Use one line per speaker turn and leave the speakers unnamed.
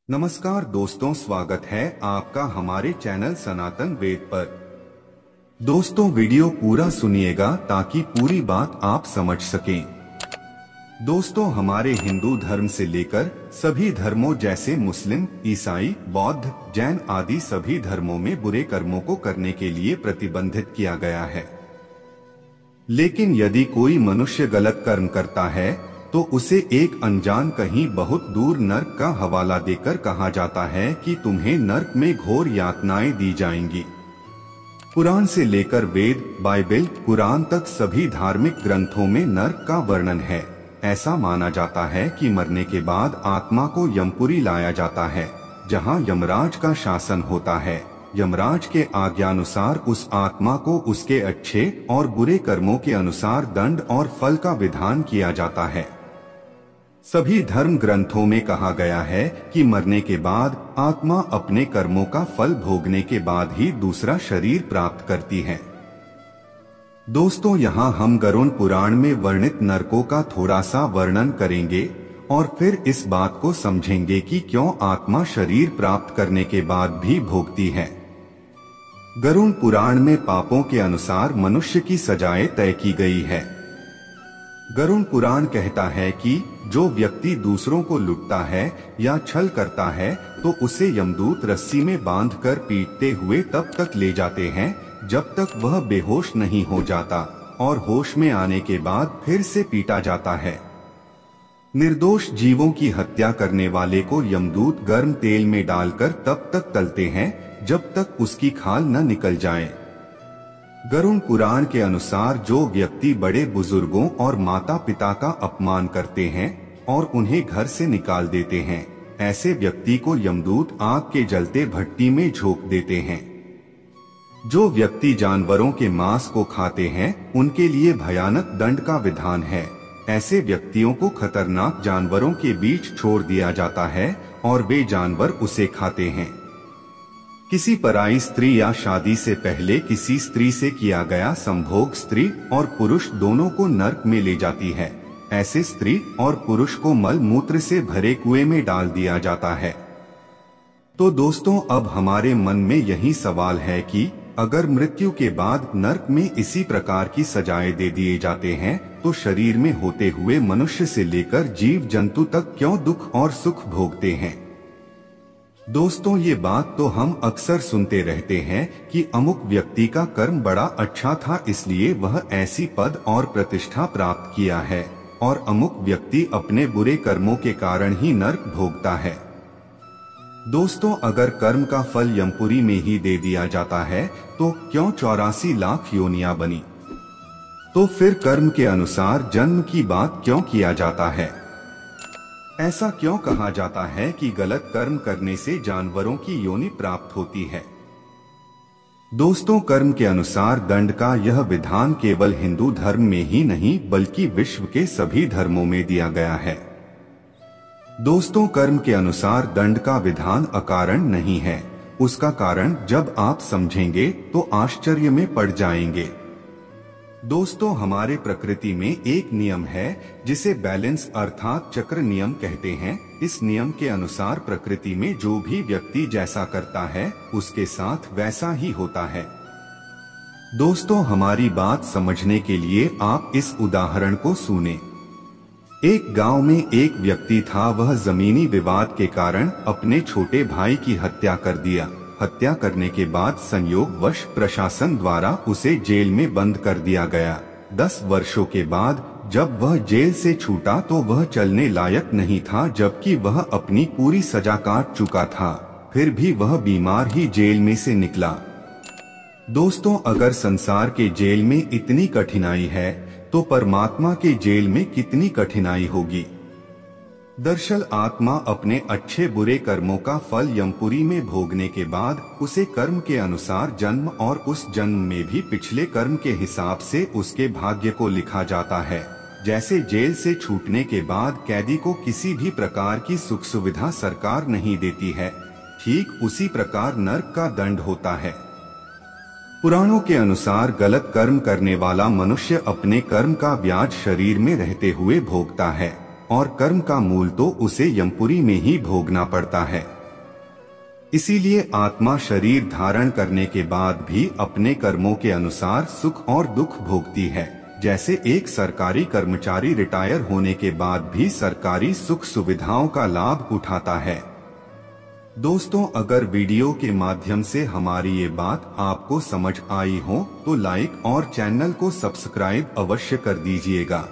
नमस्कार दोस्तों, स्वागत है आपका हमारे चैनल सनातन वेद पर। दोस्तों, वीडियो पूरा सुनिएगा ताकि पूरी बात आप समझ सकें। दोस्तों, हमारे हिंदू धर्म से लेकर सभी धर्मों जैसे मुस्लिम, ईसाई, बौद्ध, जैन आदि सभी धर्मों में बुरे कर्मों को करने के लिए प्रतिबंधित किया गया है। लेकिन यदि कोई मनुष्य गलत कर्म करता है तो उसे एक अनजान कहीं बहुत दूर नर्क का हवाला देकर कहा जाता है कि तुम्हें नर्क में घोर यातनाएं दी जाएंगी। पुराण से लेकर वेद, बाइबल, कुरान तक सभी धार्मिक ग्रंथों में नर्क का वर्णन है। ऐसा माना जाता है कि मरने के बाद आत्मा को यमपुरी लाया जाता है, जहां यमराज का शासन होता है। यमराज के आज्ञानुसार उस आत्मा को उसके अच्छे और बुरे कर्मों के अनुसार दंड और फल का विधान किया जाता है। सभी धर्म ग्रंथों में कहा गया है कि मरने के बाद आत्मा अपने कर्मों का फल भोगने के बाद ही दूसरा शरीर प्राप्त करती है। दोस्तों, यहाँ हम गरुड़ पुराण में वर्णित नरकों का थोड़ा सा वर्णन करेंगे और फिर इस बात को समझेंगे कि क्यों आत्मा शरीर प्राप्त करने के बाद भी भोगती है। गरुड़ पुराण में पापों के अनुसार मनुष्य की सजाएं तय की गई है। गरुड़ पुराण कहता है कि जो व्यक्ति दूसरों को लूटता है या छल करता है तो उसे यमदूत रस्सी में बांधकर पीटते हुए तब तक ले जाते हैं जब तक वह बेहोश नहीं हो जाता, और होश में आने के बाद फिर से पीटा जाता है। निर्दोष जीवों की हत्या करने वाले को यमदूत गर्म तेल में डालकर तब तक तलते हैं जब तक उसकी खाल न निकल जाए। गरुड़ पुराण के अनुसार जो व्यक्ति बड़े बुजुर्गों और माता पिता का अपमान करते हैं और उन्हें घर से निकाल देते हैं, ऐसे व्यक्ति को यमदूत आग के जलते भट्टी में झोंक देते हैं। जो व्यक्ति जानवरों के मांस को खाते हैं उनके लिए भयानक दंड का विधान है। ऐसे व्यक्तियों को खतरनाक जानवरों के बीच छोड़ दिया जाता है और वे जानवर उसे खाते हैं। किसी पराई स्त्री या शादी से पहले किसी स्त्री से किया गया संभोग स्त्री और पुरुष दोनों को नर्क में ले जाती है। ऐसे स्त्री और पुरुष को मल मूत्र से भरे कुएं में डाल दिया जाता है। तो दोस्तों, अब हमारे मन में यही सवाल है कि अगर मृत्यु के बाद नर्क में इसी प्रकार की सजाएं दे दिए जाते हैं तो शरीर में होते हुए मनुष्य से लेकर जीव जंतु तक क्यों दुख और सुख भोगते हैं। दोस्तों, ये बात तो हम अक्सर सुनते रहते हैं कि अमुक व्यक्ति का कर्म बड़ा अच्छा था इसलिए वह ऐसी पद और प्रतिष्ठा प्राप्त किया है, और अमुक व्यक्ति अपने बुरे कर्मों के कारण ही नर्क भोगता है। दोस्तों, अगर कर्म का फल यमपुरी में ही दे दिया जाता है तो क्यों 84 लाख योनियां बनी? तो फिर कर्म के अनुसार जन्म की बात क्यों किया जाता है? ऐसा क्यों कहा जाता है कि गलत कर्म करने से जानवरों की योनि प्राप्त होती है? दोस्तों, कर्म के अनुसार दंड का यह विधान केवल हिंदू धर्म में ही नहीं बल्कि विश्व के सभी धर्मों में दिया गया है। दोस्तों, कर्म के अनुसार दंड का विधान अकारण नहीं है। उसका कारण जब आप समझेंगे तो आश्चर्य में पड़ जाएंगे। दोस्तों, हमारे प्रकृति में एक नियम है जिसे बैलेंस अर्थात चक्र नियम कहते हैं। इस नियम के अनुसार प्रकृति में जो भी व्यक्ति जैसा करता है उसके साथ वैसा ही होता है। दोस्तों, हमारी बात समझने के लिए आप इस उदाहरण को सुने। एक गांव में एक व्यक्ति था, वह जमीनी विवाद के कारण अपने छोटे भाई की हत्या कर दिया। हत्या करने के बाद संयोगवश प्रशासन द्वारा उसे जेल में बंद कर दिया गया। 10 वर्षों के बाद जब वह जेल से छूटा तो वह चलने लायक नहीं था, जबकि वह अपनी पूरी सजा काट चुका था। फिर भी वह बीमार ही जेल में से निकला। दोस्तों, अगर संसार के जेल में इतनी कठिनाई है तो परमात्मा के जेल में कितनी कठिनाई होगी। दरअसल आत्मा अपने अच्छे बुरे कर्मों का फल यमपुरी में भोगने के बाद उसे कर्म के अनुसार जन्म और उस जन्म में भी पिछले कर्म के हिसाब से उसके भाग्य को लिखा जाता है। जैसे जेल से छूटने के बाद कैदी को किसी भी प्रकार की सुख सुविधा सरकार नहीं देती है, ठीक उसी प्रकार नर्क का दंड होता है। पुराणों के अनुसार गलत कर्म करने वाला मनुष्य अपने कर्म का ब्याज शरीर में रहते हुए भोगता है। और कर्म का मूल तो उसे यमपुरी में ही भोगना पड़ता है। इसीलिए आत्मा शरीर धारण करने के बाद भी अपने कर्मों के अनुसार सुख और दुख भोगती है। जैसे एक सरकारी कर्मचारी रिटायर होने के बाद भी सरकारी सुख सुविधाओं का लाभ उठाता है। दोस्तों, अगर वीडियो के माध्यम से हमारी ये बात आपको समझ आई हो तो लाइक और चैनल को सब्सक्राइब अवश्य कर दीजिएगा।